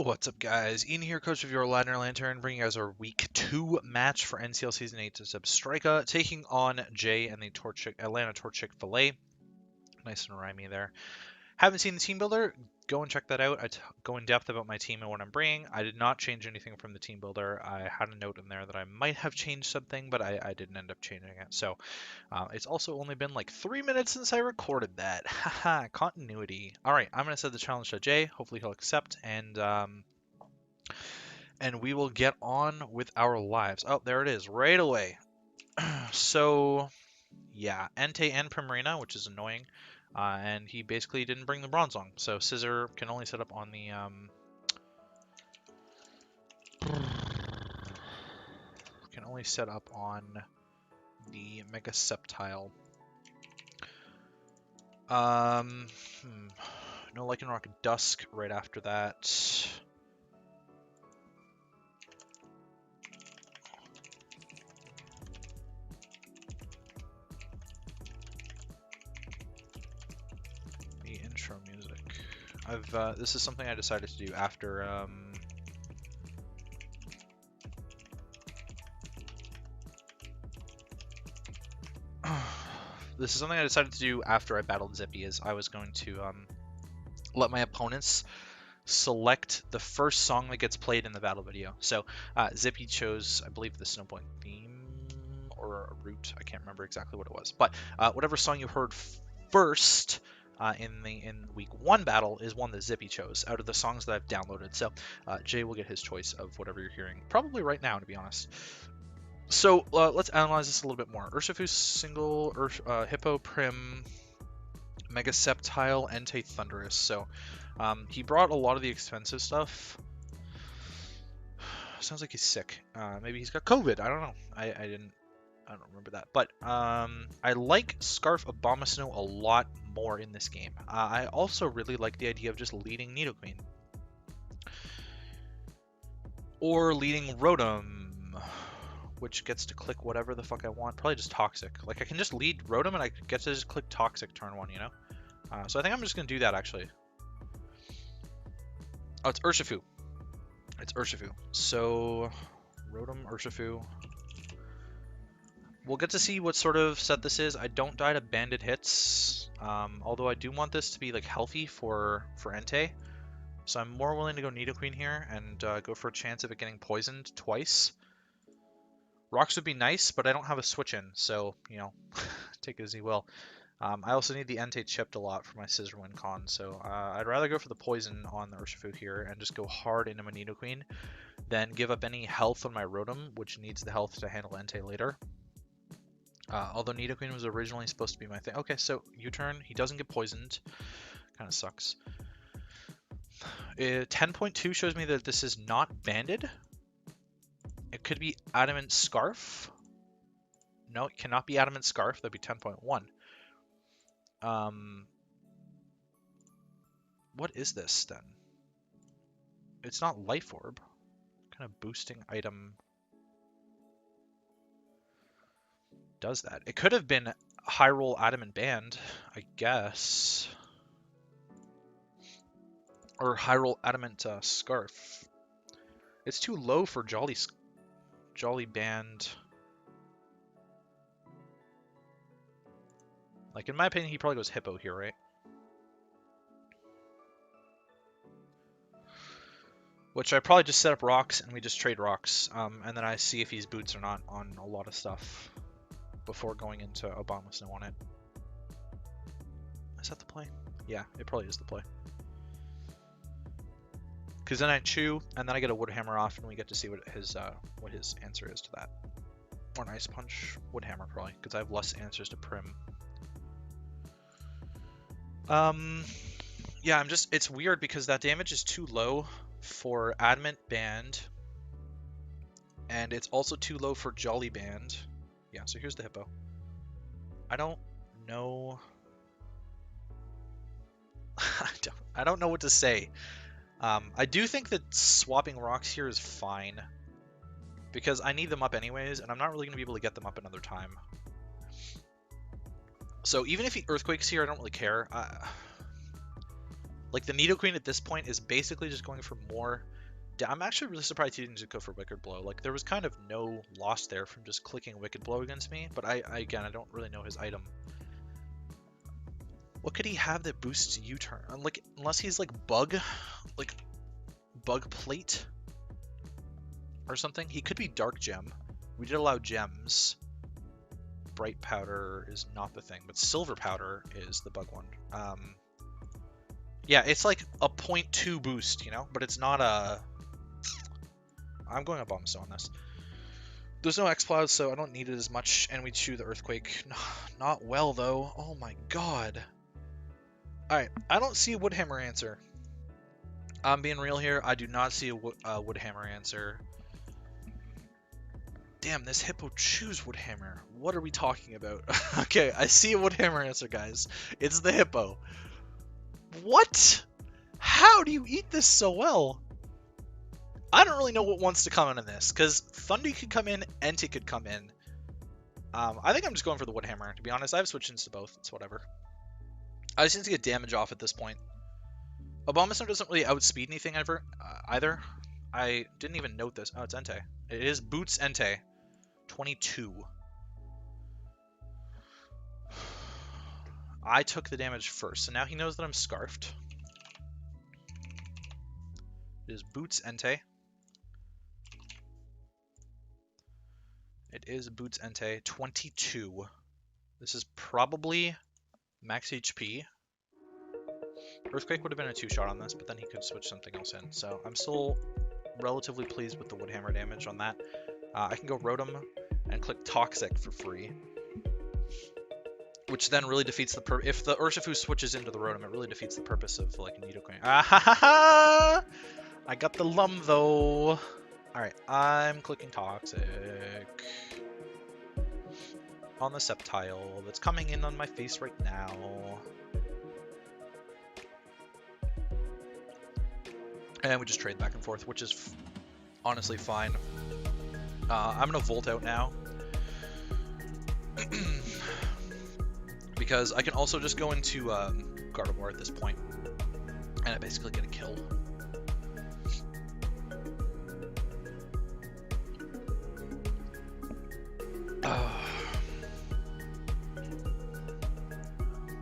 What's up, guys? Ian here, coach of your Ladner Lanturn, bringing you guys our Week 2 match for NCL Season 8 to Substrika, taking on Jay and the Atlanta Torchic-Fil-A. Nice and rhymey there. Haven't seen the team builder? Go and check that out. I go in depth about my team and what I'm bringing. I did not change anything from the team builder. I had a note in there that I might have changed something, but I didn't end up changing it. So it's also only been like 3 minutes since I recorded that. Haha, continuity. All right, I'm going to set the challenge to Jay. Hopefully he'll accept, and we will get on with our lives. Oh, there it is, right away. So, yeah, Entei and Primarina, which is annoying. And he basically didn't bring the Bronzong. So Scissor can only set up on the Mega Sceptile. No Lycanroc Dusk right after that. The intro music. This is something I decided to do after this is something I decided to do after I battled Zippy, is I was going to let my opponents select the first song that gets played in the battle video. So Zippy chose, I believe, the Snowpoint theme or a route. I can't remember exactly what it was, but whatever song you heard first in Week 1 battle is one that Zippy chose out of the songs that I've downloaded. So Jay will get his choice of whatever you're hearing, probably right now, to be honest. So let's analyze this a little bit more. Urshifu single, Hippo Prim, Mega Sceptile, Entei Thundurus. So he brought a lot of the expensive stuff. Sounds like he's sick. Maybe he's got COVID. I don't know. I don't remember that. But I like Scarf Abomasnow a lot more in this game. I also really like the idea of just leading Nidoqueen. Or leading Rotom, which gets to click whatever the fuck I want. Probably just Toxic. Like, I can just lead Rotom and I get to just click Toxic turn 1, you know? So I think I'm just going to do that, actually. Oh, it's Urshifu. It's Urshifu. So, Rotom, Urshifu. We'll get to see what sort of set this is. I don't die to banded hits, although I do want this to be like healthy for Entei. So I'm more willing to go Nidoqueen here and go for a chance of it getting poisoned twice. Rocks would be nice, but I don't have a switch in, so, you know, take it as you will. I also need the Entei chipped a lot for my Scissor win con, so I'd rather go for the poison on the Urshifu here and just go hard into my Nidoqueen than give up any health on my Rotom, which needs the health to handle Entei later. Although Nidoqueen was originally supposed to be my thing. Okay, so U-turn, he doesn't get poisoned. Kind of sucks. 10.2 shows me that this is not banded. It could be Adamant Scarf. No, it cannot be Adamant Scarf. That'd be 10.1. What is this then? It's not Life Orb. Kind of boosting item does that. It could have been High Roll Adamant Band, I guess. Or High Roll Adamant Scarf. It's too low for Jolly Band. Like, in my opinion, he probably goes Hippo here, right? Which I probably just set up rocks and we just trade rocks. And then I see if he's boots or not on a lot of stuff before going into Abomasnow on it. Is that the play? Yeah, it probably is the play. Because then I chew, and then I get a Wood Hammer off, and we get to see what his answer is to that. Or an Ice Punch. Wood Hammer, probably, because I have less answers to Prim. Yeah, it's weird because that damage is too low for Adamant Band, and it's also too low for Jolly Band. Yeah, so here's the Hippo. I don't know. I don't know what to say. I do think that swapping rocks here is fine, because I need them up anyways, and I'm not really going to be able to get them up another time. So even if he Earthquakes here, I don't really care. Like, the Nidoqueen at this point is basically just going for more... I'm actually really surprised he didn't just go for Wicked Blow. Like, there was kind of no loss there from just clicking Wicked Blow against me, but again, I don't really know his item. What could he have that boosts U-turn? Like, unless he's like Bug Plate or something. He could be Dark Gem. We did allow gems. Bright Powder is not the thing, but Silver Powder is the bug one. Yeah, it's like a 0.2 boost, you know, but it's not a... I'm going Abomasnow on this. There's no X-Cloud, so I don't need it as much, and we chew the Earthquake. Not well, though. Oh my god. Alright, I don't see a Woodhammer answer. I'm being real here. I do not see a Woodhammer answer. Damn, this Hippo chews Woodhammer. What are we talking about? Okay, I see a Woodhammer answer, guys. It's the Hippo. What? How do you eat this so well? I don't really know what wants to come in this, because Thundy could come in, Entei could come in. I think I'm just going for the Woodhammer, to be honest. I've switched into both. It's whatever. I just need to get damage off at this point. Abomasnow doesn't really outspeed anything ever, either. I didn't even note this. Oh, it's Entei. It is Boots Entei. 22. I took the damage first, so now he knows that I'm Scarfed. It is Boots Entei. It is Boots Entei. 22. This is probably max HP. Earthquake would have been a 2-shot on this, but then he could switch something else in. So I'm still relatively pleased with the Woodhammer damage on that. I can go Rotom and click Toxic for free. Which then really defeats the purpose. If the Urshifu switches into the Rotom, it really defeats the purpose of like Nidoqueen. Ah ha ha ha! I got the Lum though. Alright, I'm clicking Toxic on the Sceptile that's coming in on my face right now. And we just trade back and forth, which is honestly fine. I'm going to Volt out now. Because I can also just go into Gardevoir at this point. And I basically get a kill.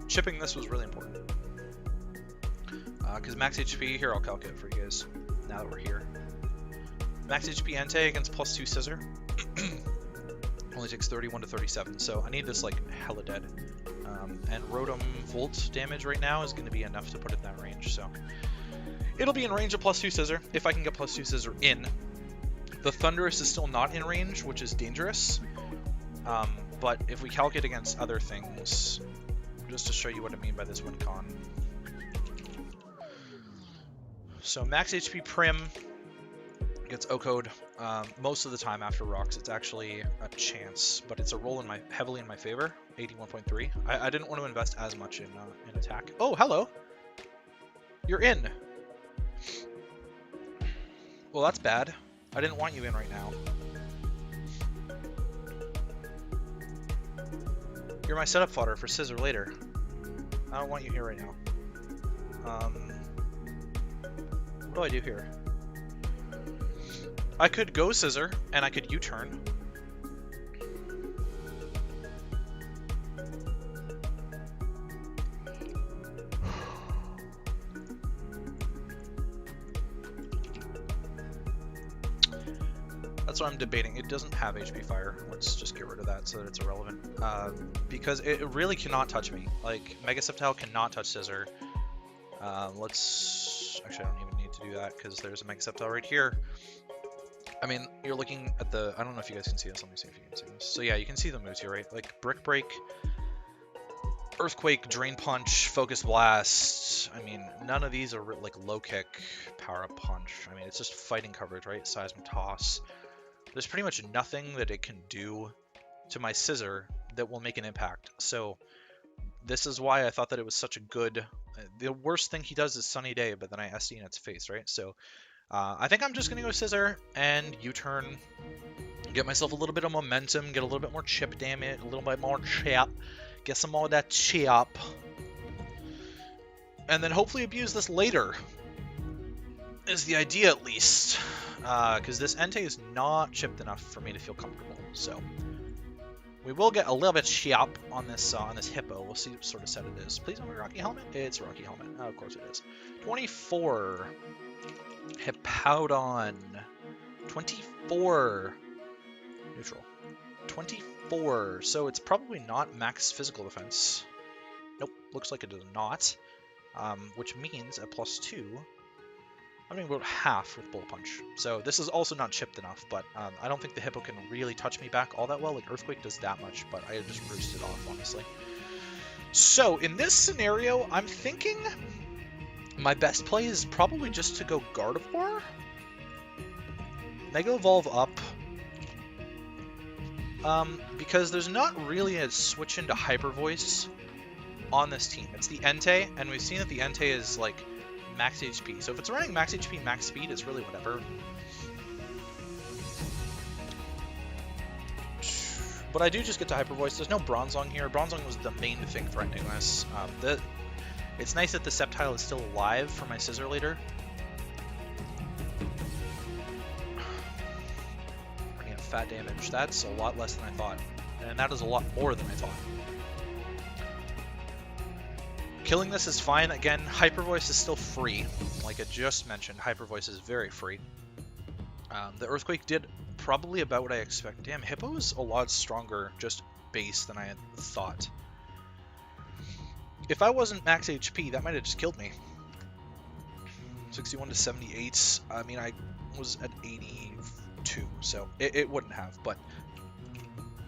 Chipping this was really important. Because max HP, here I'll calculate for you guys, now that we're here. Max HP Entei against +2 Scissor. Only takes 31 to 37, so I need this like hella dead. And Rotom Volt damage right now is going to be enough to put it in that range, so... It'll be in range of +2 Scissor, if I can get +2 Scissor in. The Thundurus is still not in range, which is dangerous. But if we calculate against other things, just to show you what I mean by this win con. So max HP Prim gets O-Code most of the time after rocks. It's actually a chance, but it's a roll in heavily in my favor. 81.3. I didn't want to invest as much in attack. Oh, hello. You're in. Well, that's bad. I didn't want you in right now. You're my setup fodder for Scissor later. I don't want you here right now. What do I do here? I could go Scissor, and I could U-turn. That's what I'm debating. It doesn't have HP Fire. Let's just get rid of that so that it's irrelevant. Because it really cannot touch me. Like, Mega Sceptile cannot touch Scissor. Actually, I don't even need to do that because there's a Mega Sceptile right here. I mean, you're looking at the... I don't know if you guys can see this. Let me see if you can see this. So yeah, you can see the moves here, right? Like, Brick Break, Earthquake, Drain Punch, Focus Blast. I mean, none of these are like Low Kick, Power Up Punch. I mean, it's just fighting coverage, right? Seismic Toss. There's pretty much nothing that it can do to my Scissor that will make an impact. So this is why I thought that it was such a good... The worst thing he does is Sunny Day, but then I SD in its face, right? So I think I'm just going to go Scissor and U-turn. Get myself a little bit of momentum, get a little bit more chip damage, a little bit more chip. Get some more of that chip. and then hopefully abuse this later. Is the idea, at least. Because this Entei is not chipped enough for me to feel comfortable. So we will get a little bit chop on this Hippo. We'll see what sort of set it is. Please don't be Rocky Helmet. It's Rocky Helmet. Oh, of course it is. 24. Hippowdon. 24. Neutral. 24. So it's probably not max physical defense. Nope. Looks like it is not. Which means at +2. I'm doing about half with Bullet Punch. So this is also not chipped enough, but I don't think the Hippo can really touch me back all that well. Like Earthquake does that much, but I just roosted off, honestly. So in this scenario, I'm thinking my best play is probably just to go Gardevoir. Mega Evolve up. Because there's not really a switch into Hyper Voice on this team. It's the Entei, and we've seen that the Entei is like max HP. So if it's running max HP, max speed, it's really whatever. But I do just get to Hyper Voice. There's no Bronzong here. Bronzong was the main thing threatening us. It's nice that the Sceptile is still alive for my Scissor later. Bringing in fat damage. That's a lot less than I thought. And that is a lot more than I thought. Killing this is fine. Again, Hyper Voice is still free. Like I just mentioned, Hyper Voice is very free. The Earthquake did probably about what I expected. Damn, Hippo is a lot stronger just base than I had thought. If I wasn't max HP, that might have just killed me. 61 to 78. I mean, I was at 82, so it wouldn't have. But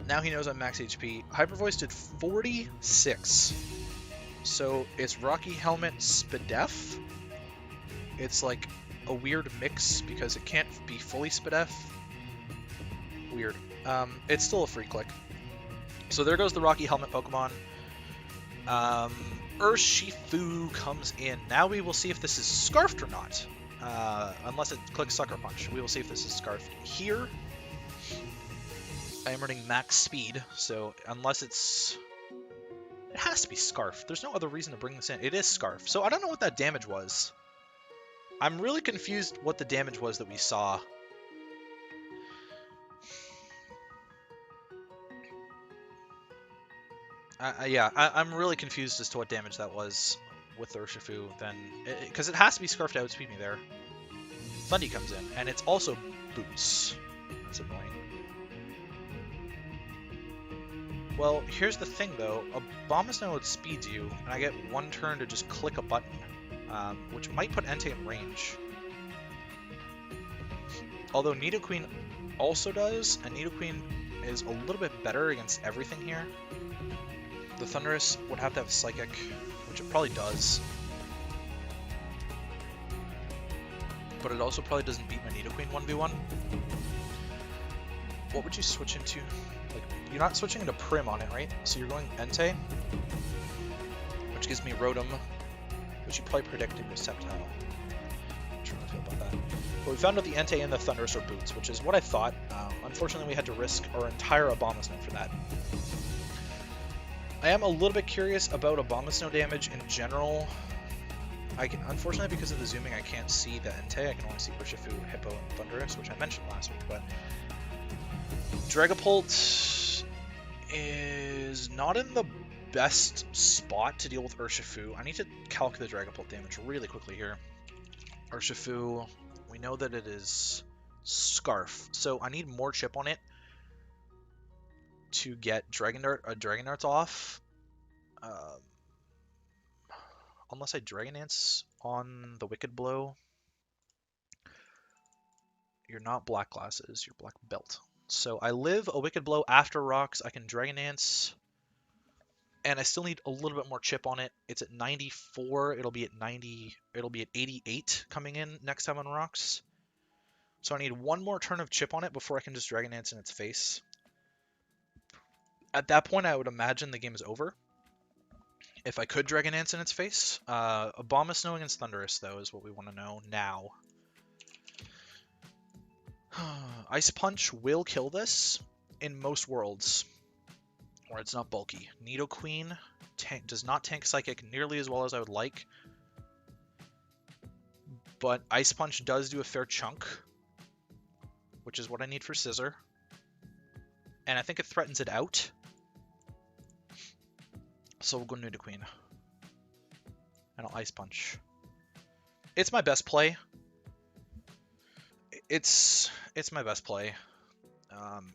now he knows I'm max HP. Hyper Voice did 46. So it's Rocky Helmet Spadef. It's like a weird mix because it can't be fully Spadef. Weird. It's still a free click. So there goes the Rocky Helmet Pokemon. Urshifu comes in. Now we will see if this is Scarfed or not. Unless it clicks Sucker Punch. We will see if this is Scarfed here. I am running max speed, so unless it's... It has to be Scarf. There's no other reason to bring this in. It is Scarf. So I don't know what that damage was. I'm really confused what the damage was that we saw. I'm really confused as to what damage that was with the Urshifu. Then, because it has to be Scarf to outspeed me there. Thundy comes in, and it's also Boots. That's annoying. Well, here's the thing though, Abomasnow outspeeds you, and I get one turn to just click a button, which might put Entei in range. Although Nidoqueen also does, and Nidoqueen is a little bit better against everything here. The Thundurus would have to have Psychic, which it probably does. But it also probably doesn't beat my Nidoqueen 1v1. What would you switch into? Like, you're not switching into Prim on it, right? So you're going Entei, which gives me Rotom, which you probably predicted your Sceptile. Not sure how I feel about that. But we found out the Entei and the Thundurus are Boots, which is what I thought. Unfortunately, we had to risk our entire Abomasnow for that. I am a little bit curious about Abomasnow damage in general. Unfortunately, because of the zooming, I can't see the Entei. I can only see Urshifu, Hippo, and Thundurus, which I mentioned last week, but Dragapult is not in the best spot to deal with Urshifu. I need to calc the Dragapult damage really quickly here. Urshifu, we know that it is Scarf, so I need more chip on it to get Dragon Darts off. Unless I Dragon Dance on the Wicked Blow. You're not Black Glasses, you're Black Belt. So I live a Wicked Blow after Rocks. I can Dragon Dance. And I still need a little bit more chip on it. It's at 94. It'll be at 90. It'll be at 88 coming in next time on Rocks. So I need one more turn of chip on it before I can just Dragon Dance in its face. At that point, I would imagine the game is over. If I could Dragon Dance in its face. Abomasnow against Thundurus, though, is what we want to know now. Ice Punch will kill this in most worlds, or it's not bulky. Nidoqueen does not tank Psychic nearly as well as I would like. But Ice Punch does do a fair chunk, which is what I need for Scissor. And I think it threatens it out. So we'll go Nidoqueen. And I'll Ice Punch. It's my best play. It's my best play.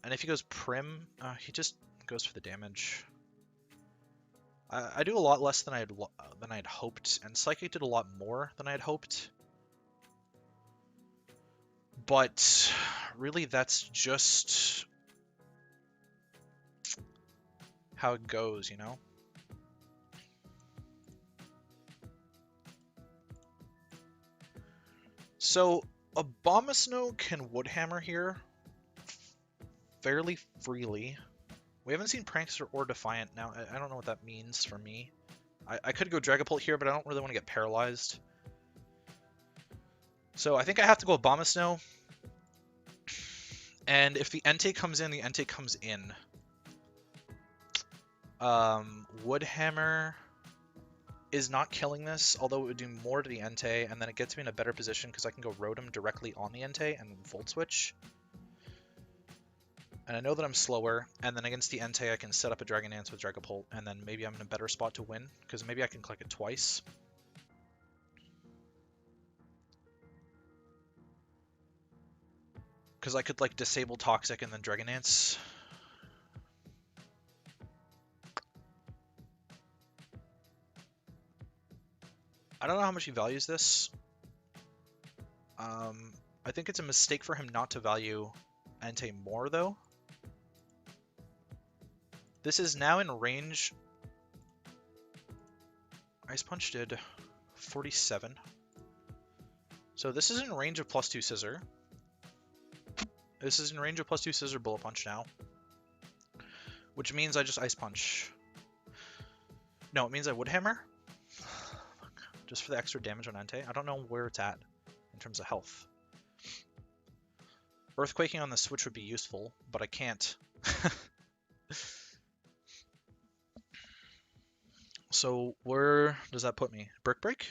And if he goes Prim, he just goes for the damage. I do a lot less than I had hoped, and Psychic did a lot more than I had hoped. But really, that's just how it goes, you know? So, Abomasnow can Woodhammer here fairly freely. We haven't seen Prankster or Defiant. Now, I don't know what that means for me. I could go Dragapult here, but I don't really want to get paralyzed. So I think I have to go Abomasnow. And if the Entei comes in, the Entei comes in. Woodhammer is not killing this, although it would do more to the Entei, and then it gets me in a better position because I can go Rotom directly on the Entei and Volt Switch. And I know that I'm slower, and then against the Entei I can set up a Dragon Dance with Dragapult, and then maybe I'm in a better spot to win, because maybe I can click it twice. Because I could, like, disable Toxic and then Dragon Dance. I don't know how much he values this. I think it's a mistake for him not to value Entei more, though. This is now in range. Ice Punch did 47. So this is in range of +2 Scissor. This is in range of +2 Scissor Bullet Punch now. Which means I just Ice Punch. No, it means I Woodhammer. Just for the extra damage on Entei. I don't know where it's at in terms of health. Earthquaking on the Switch would be useful, but I can't. So where does that put me? Brick Break?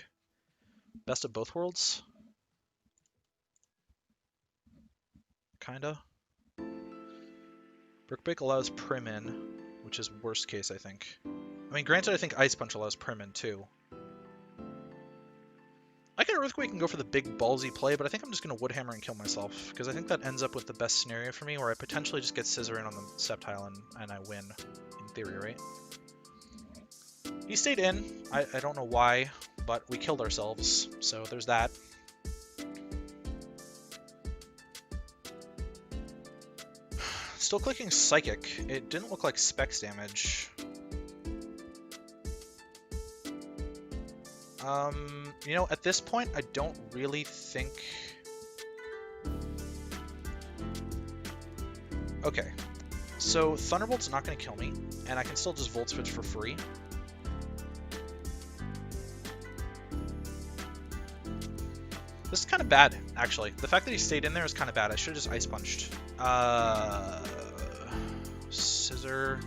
Best of both worlds? Kinda. Brick Break allows Prim in, which is worst case, I think. I mean, granted, I think Ice Punch allows Prim in too. I can Earthquake and go for the big ballsy play, but I think I'm just going to Woodhammer and kill myself, because I think that ends up with the best scenario for me, where I potentially just get Scissor in on the Sceptile and I win, in theory, right? He stayed in. I don't know why, but we killed ourselves, so there's that. Still clicking Psychic. It didn't look like Specs damage. You know, at this point, I don't really think... Okay. So, Thunderbolt's not going to kill me, and I can still just Volt Switch for free. This is kind of bad, actually. The fact that he stayed in there is kind of bad. I should have just Ice Punched. Scissor.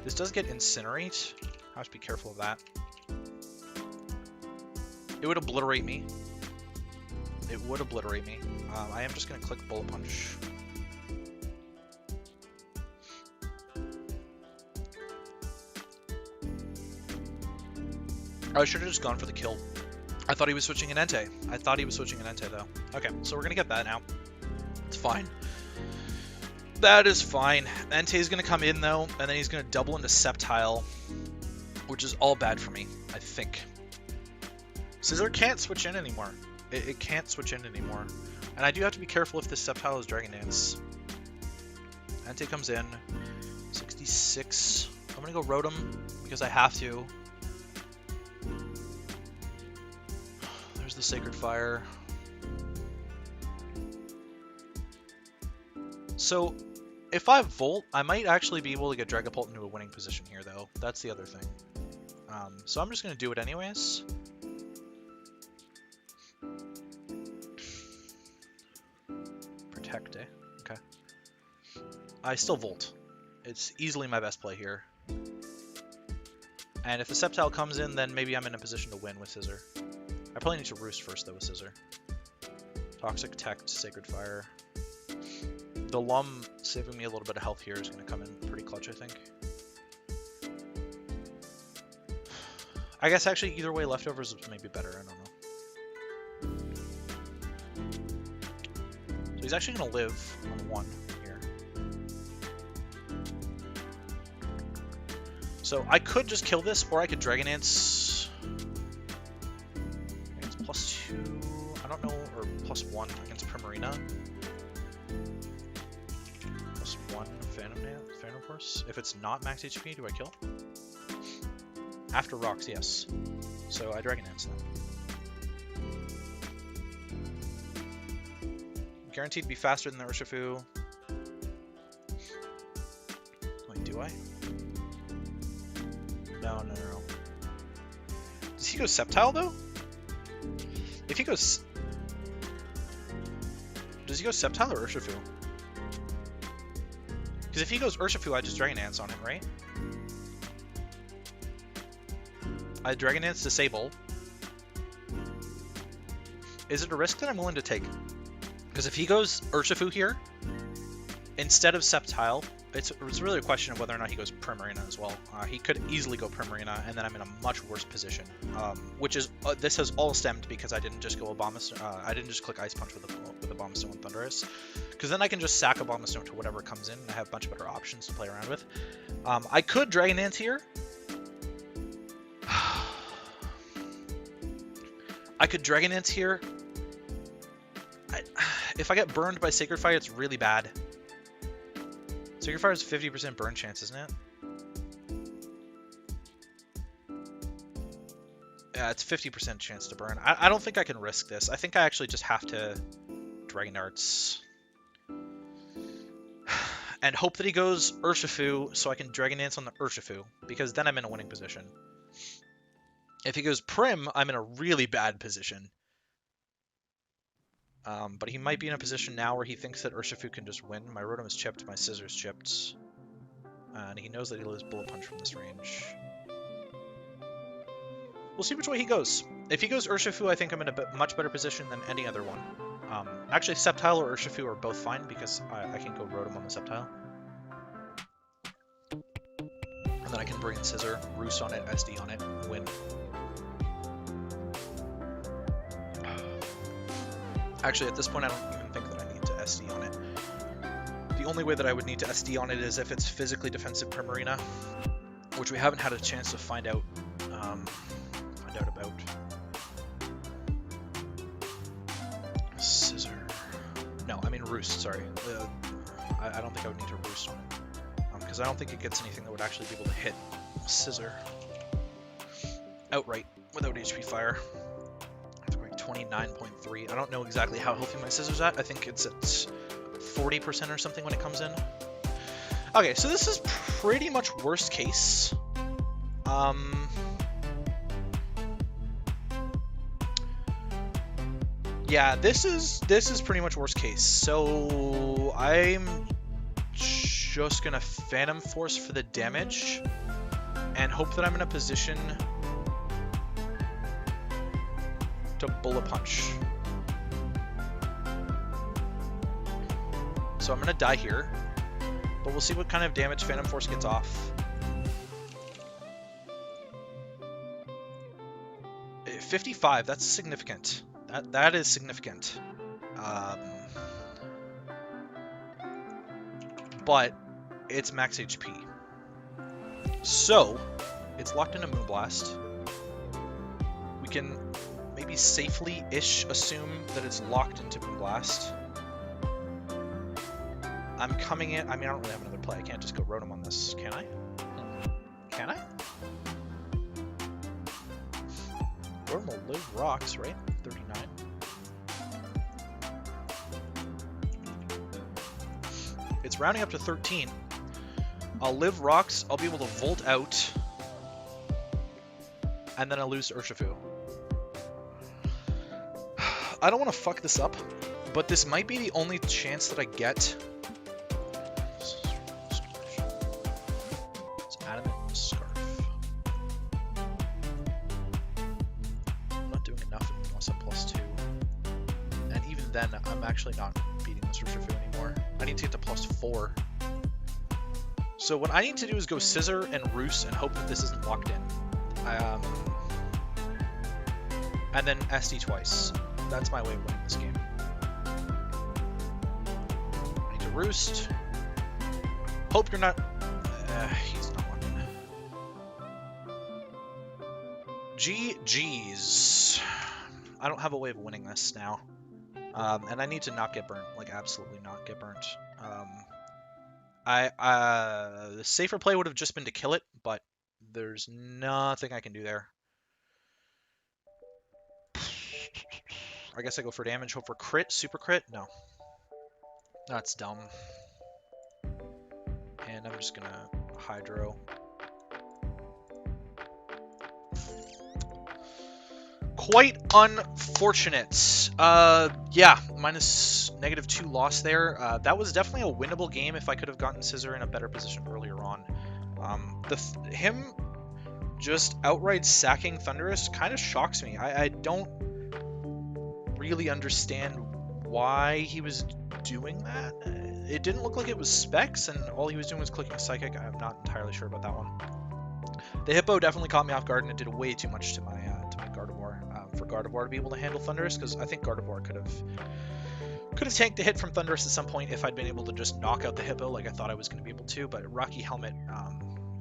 This does get Incinerate. I have to be careful of that. It would obliterate me. It would obliterate me. I am just going to click Bullet Punch. I should have just gone for the kill. I thought he was switching an Entei. I thought he was switching an Entei, though. Okay, so we're going to get that now. It's fine. That is fine. Entei's going to come in, though, and then he's going to double into Sceptile, which is all bad for me, I think. Scissor can't switch in anymore. It can't switch in anymore. And I do have to be careful if this Sceptile is Dragon Dance. Entei comes in. 66. I'm going to go Rotom because I have to. There's the Sacred Fire. So, if I Volt, I might actually be able to get Dragapult into a winning position here, though. That's the other thing. So I'm just going to do it anyways. Protect, eh? Okay. I still Volt. It's easily my best play here. And if the Sceptile comes in, then maybe I'm in a position to win with Scissor. I probably need to Roost first, though, with Scissor. Toxic Tech, Sacred Fire. The Lum saving me a little bit of health here is going to come in pretty clutch, I think. I guess actually either way, Leftovers is maybe better, I don't know. So he's actually going to live on 1 here. So I could just kill this, or I could Dragon Dance. It's +2, I don't know, or +1 against Primarina. +1 Phantom Force. If it's not max HP, do I kill? After rocks, yes. So I Dragon Dance then. Guaranteed to be faster than the Urshifu. Wait, do I? No. Does he go Sceptile though? If he goes... Does he go Sceptile or Urshifu? Because if he goes Urshifu, I just Dragon Dance on him, right? I Dragon Dance Disable. Is it a risk that I'm willing to take? Because if he goes Urshifu here, instead of Sceptile, it's really a question of whether or not he goes Primarina as well. He could easily go Primarina, and then I'm in a much worse position. Which is this has all stemmed because I didn't just go Abomasnow. I didn't just click Ice Punch with Abomasnow and Thundurus, because then I can just sack Abomasnow to whatever comes in, and I have a bunch of better options to play around with. I could Dragon Dance here. I could Dragon Dance here. If I get burned by Sacred Fire, it's really bad. Sacred Fire is 50% burn chance, isn't it? Yeah, it's 50% chance to burn. I don't think I can risk this. I think I actually just have to Dragon Darts. And hope that he goes Urshifu so I can Dragon Dance on the Urshifu, because then I'm in a winning position. If he goes Prim, I'm in a really bad position. But he might be in a position now where he thinks that Urshifu can just win. My Rotom is chipped, my Scissors chipped. And he knows that he lives Bullet Punch from this range. We'll see which way he goes. If he goes Urshifu, I think I'm in a much better position than any other one. Actually, Sceptile or Urshifu are both fine because I can go Rotom on the Sceptile. And then I can bring in Scissor, Roost on it, SD on it, win. Actually, at this point, I don't even think that I need to SD on it. The only way that I would need to SD on it is if it's physically defensive Primarina, which we haven't had a chance to find out about. Scissor. No, I mean Roost, sorry. I don't think I would need to Roost on it. Because I don't think it gets anything that would actually be able to hit Scissor outright without HP Fire. 29.3. I don't know exactly how healthy my Scissor's at. I think it's at 40% or something when it comes in. Okay, so this is pretty much worst case. Yeah, this is pretty much worst case. So I'm just gonna Phantom Force for the damage and hope that I'm in a position to Bullet Punch. So I'm gonna die here, but we'll see what kind of damage Phantom Force gets off. 55, that's significant. That is significant. But it's max HP. So it's locked into Moonblast. We can maybe safely-ish assume that it's locked into Moonblast. I'm coming in. I mean, I don't really have another play. I can't just go Rotom on this, can I? Can I? Rotom will live rocks, right? 39. It's rounding up to 13. I'll live rocks. I'll be able to Volt out. And then I'll lose to Urshifu. I don't want to fuck this up, but this might be the only chance that I get. It's Adamant Scarf. I'm not doing enough unless I'm +2. And even then I'm actually not beating this Torchic-Fil-A anymore. I need to get to +4. So what I need to do is go Scissor and Roost and hope that this isn't locked in. And then SD twice. That's my way of winning this game. I need to Roost. Hope you're not... he's not locked in. GG's. I don't have a way of winning this now. And I need to not get burnt. Like, absolutely not get burnt. The safer play would have just been to kill it, but there's nothing I can do there. I guess I go for damage, hope for crit, super crit? No. That's dumb. And I'm just gonna Hydro. Quite unfortunate. Yeah, -2 loss there. That was definitely a winnable game if I could have gotten Scissor in a better position earlier on. Him just outright sacking Thundurus kind of shocks me. I don't really understand why he was doing that. It didn't look like it was Specs, and all he was doing was clicking Psychic. I'm not entirely sure about that one. The Hippo definitely caught me off guard, and it did way too much to my Gardevoir. For Gardevoir to be able to handle Thundurus, because I think Gardevoir could have tanked a hit from Thundurus at some point if I'd been able to just knock out the Hippo like I thought I was going to be able to. But Rocky Helmet,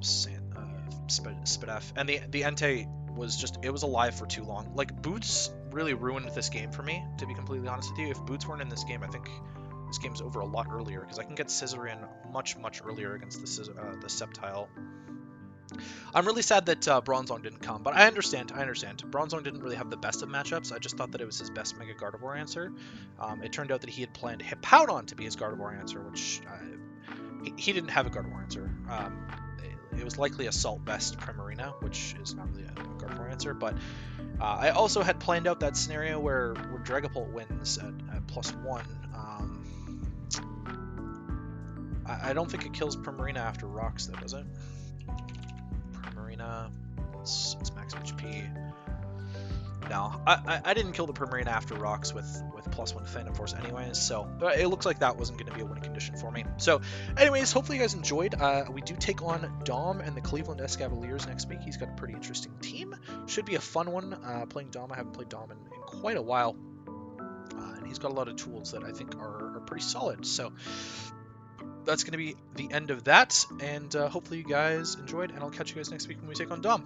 Spidef, and the Entei was just, it was alive for too long. Like, Boots really ruined this game for me, to be completely honest with you. If Boots weren't in this game, I think this game's over a lot earlier, because I can get Scissor in much earlier against the Sceptile. I'm really sad that Bronzong didn't come, but I understand. Bronzong didn't really have the best of matchups. I just thought that it was his best Mega Gardevoir answer. It turned out that he had planned Hippowdon to be his Gardevoir answer, which he didn't have a Gardevoir answer. It was likely Assault Vest Primarina, which is not really a Gardevoir answer, but I also had planned out that scenario where Dragapult wins at +1. I don't think it kills Primarina after Rocks, though, does it? Primarina, it's max HP. No, I didn't kill the Primarina after Rocks with +1 Phantom Force anyways, so it looks like that wasn't going to be a winning condition for me. So anyways, hopefully you guys enjoyed. We do take on Dom and the Cleveland Escavaliers next week. He's got a pretty interesting team. Should be a fun one. Playing Dom, I haven't played Dom in quite a while. And he's got a lot of tools that I think are pretty solid. So that's going to be the end of that, and hopefully you guys enjoyed, and I'll catch you guys next week when we take on Dom.